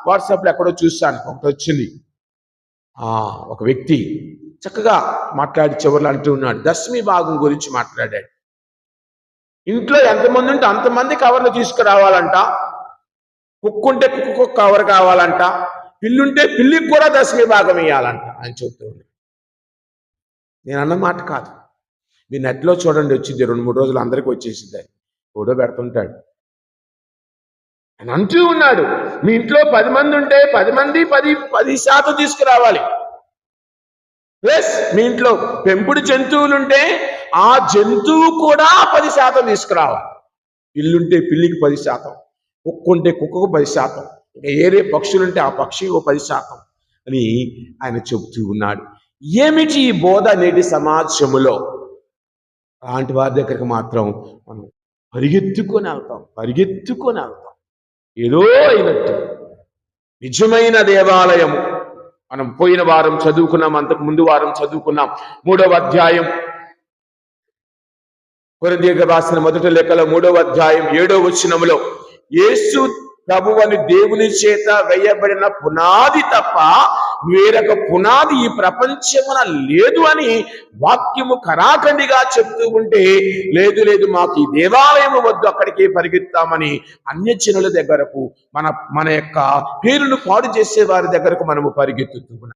వాట్సాప్లో ఎక్కడో చూశాను, ఒకటి వచ్చింది. ఒక వ్యక్తి చక్కగా మాట్లాడి చివరిలో అంటూ ఉన్నాడు, దశమి భాగం గురించి మాట్లాడాడు. ఇంట్లో ఎంతమంది ఉంటే అంతమంది కవర్లు తీసుకురావాలంట, కుక్కుంటే కుక్కు కవర్ కావాలంట, పిల్లుంటే పిల్లికి కూడా దశమి భాగం ఇవ్వాలంట అని చెప్తూ ఉన్నాడు. నేను అన్న మాట కాదు, మీ నెట్లో చూడండి, వచ్చింది 2-3 రోజులు అందరికీ వచ్చేసింది. ఫోటో పెడుతుంటాడు. అని అంటూ ఉన్నాడు, మీ ఇంట్లో 10 మంది ఉంటే 10 మంది 10% తీసుకురావాలి. ప్లస్ మీ ఇంట్లో పెంపుడు జంతువులుంటే ఆ జంతువు కూడా 10% తీసుకురావాలి. పిల్లుంటే పిల్లికి 10%, కుక్కుంటే కుక్కకు 10%, ఇంకా ఏరే పక్షులుంటే ఆ పక్షి 10% అని ఆయన చెబుతూ ఉన్నాడు. ఏమిటి ఈ బోధ నేటి సమాజములో? అలాంటి వారి దగ్గరికి మాత్రం మనం పరిగెత్తుకొని వెళ్తాం ఏదో అయినట్టు. నిజమైన దేవాలయము మనం పోయిన వారం చదువుకున్నాం, అంతకు ముందు వారం చదువుకున్నాం. 3వ అధ్యాయం, కొరింథీయులకు రాసిన మొదటి లేఖలో 3వ అధ్యాయం 7వ వచనములో, యేసు ప్రభువని దేవుని చేత వేయబడిన పునాది తప్ప వేరొక పునాది ఈ ప్రపంచమున లేదు అని వాక్యము కరాఖండిగా చెప్తూ ఉంటే, లేదు మాకు ఈ దేవాలయము వద్దు, అక్కడికి పరిగెత్తామని అన్యజనుల దగ్గరకు, మన యొక్క పేరును పాడు చేసే వారి దగ్గరకు మనము పరిగెత్తుతూ ఉన్నాం.